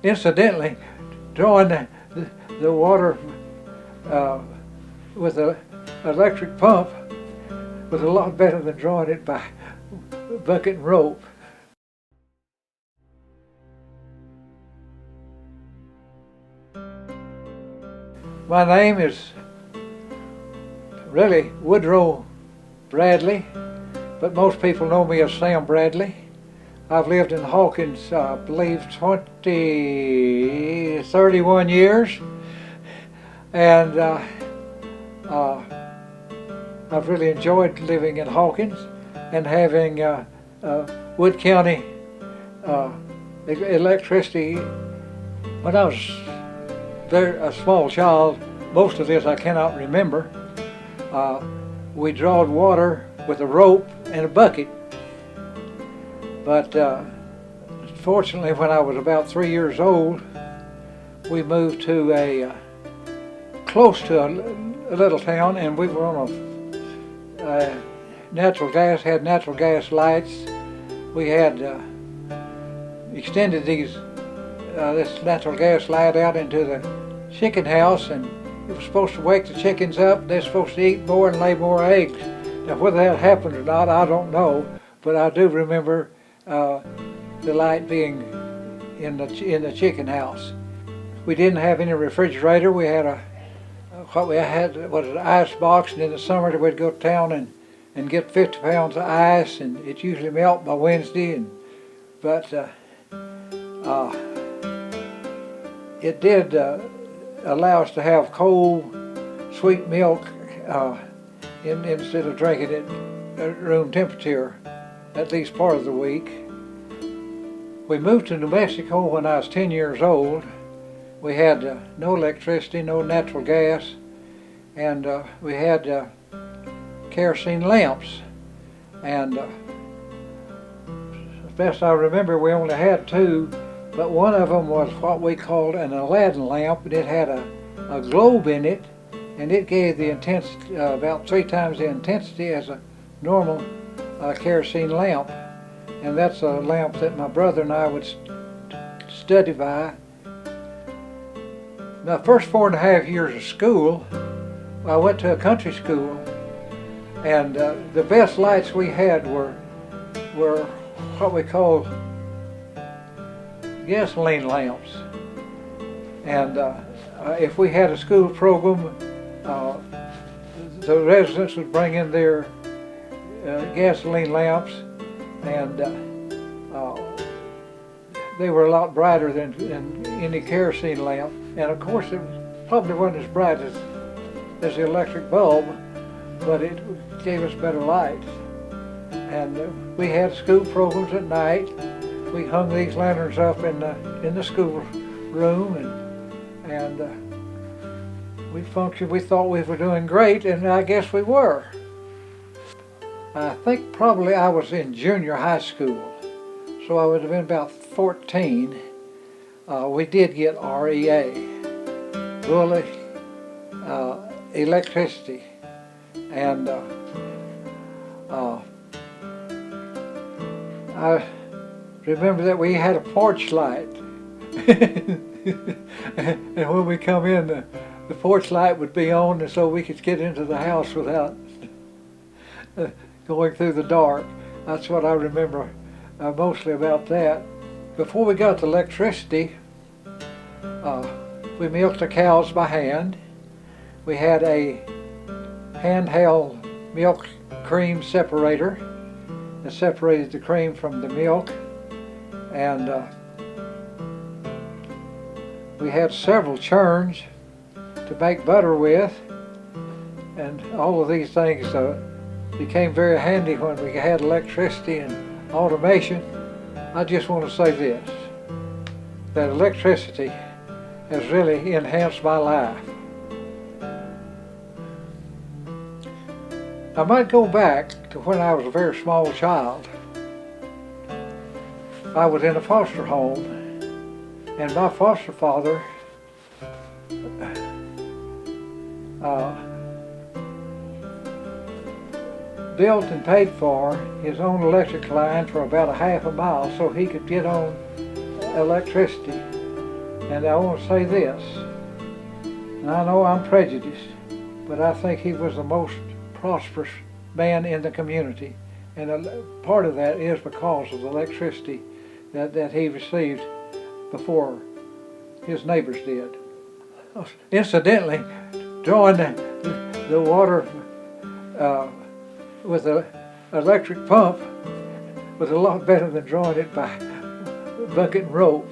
Incidentally, drawing the water with an electric pump was a lot better than drawing it by bucket and rope. My name is really Woodrow Bradley, but most people know me as Sam Bradley. I've lived in Hawkins, I believe, 31 years, and I've really enjoyed living in Hawkins and having Wood County electricity. When I was a small child, most of this I cannot remember. We drawed water with a rope and a bucket. But fortunately, when I was about 3 years old, we moved to close to a little town, and we were on a natural gas, had natural gas lights. We had extended this natural gas light out into the chicken house, and it was supposed to wake the chickens up. They're supposed to eat more and lay more eggs. Now, whether that happened or not, I don't know, but I do remember the light being in the chicken house. We didn't have any refrigerator. We had what was an ice box, and in the summer we'd go to town and get 50 pounds of ice, and it usually melt by Wednesday. But it did allow us to have cold, sweet milk instead of drinking it at room temperature at least part of the week. We moved to New Mexico when I was 10 years old. We had no electricity, no natural gas, and we had kerosene lamps. And as best I remember, we only had two, but one of them was what we called an Aladdin lamp, and it had a globe in it, and it gave the intensity about 3 times the intensity as a normal kerosene lamp. And that's a lamp that my brother and I would study by. Now, the first 4.5 years of school, I went to a country school, and the best lights we had were what we call gasoline lamps. And if we had a school program, the residents would bring in their gasoline lamps, and they were a lot brighter than any kerosene lamp. And of course, it probably wasn't as bright as the electric bulb, but it gave us better light. And we had school programs at night. We hung these lanterns up in the school room, and we functioned. We thought we were doing great, and I guess we were. I think probably I was in junior high school, so I would have been about 14. We did get REA, rural electricity, and I remember that we had a porch light, and when we come in, the porch light would be on, and so we could get into the house without going through the dark. That's what I remember mostly about that. Before we got the electricity, we milked the cows by hand. We had a handheld milk cream separator that separated the cream from the milk, and we had several churns to make butter with, and all of these things became very handy when we had electricity and automation. I just want to say this, that electricity has really enhanced my life. I might go back to when I was a very small child. I was in a foster home, and my foster father built and paid for his own electric line for about a half a mile so he could get on electricity. And I want to say this, and I know I'm prejudiced, but I think he was the most prosperous man in the community. And part of that is because of the electricity that he received before his neighbors did. Incidentally, drawing the water with an electric pump was a lot better than drawing it by bucket and rope.